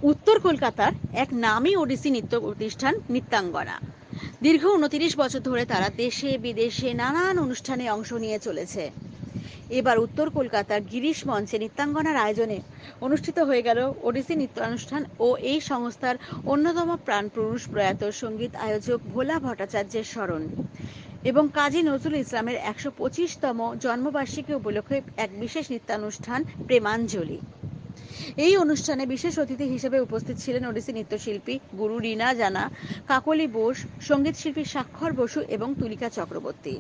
উত্তর কলকাতার এক নামী ওডিসি নৃত্য প্রতিষ্ঠান নৃত্যাঙ্গনা। দীর্ঘ 29 বছর ধরে তারা দেশে বিদেশে নানান অনুষ্ঠানে অংশ নিয়ে চলেছে। এবার উত্তর কলকাতার গিরিশ মঞ্চে নৃত্যাঙ্গনার আয়োজনে অনুষ্ঠিত হয়ে গেল ওডিসি নৃত্যানুষ্ঠান ও এই সংস্থার অন্যতম প্রাণপুরুষ প্রয়াত সঙ্গীত আয়োজক ভোলা ভট্টাচার্যের স্মরণ এবং কাজী নজরুল ইসলামের 125তম জন্মবার্ষিকী উপলক্ষে এক বিশেষ নৃত্যানুষ্ঠান প্রেমাঞ্জলি। এই অনুষ্ঠানে বিশেষ অতিথি হিসেবে উপস্থিত ছিলেন ওডিসি নৃত্যশিল্পী গুরু রীনা জানা, কাকলি বোস, সঙ্গীত শিল্পী স্বাক্ষর বসু এবং তুলিকা চক্রবর্তী।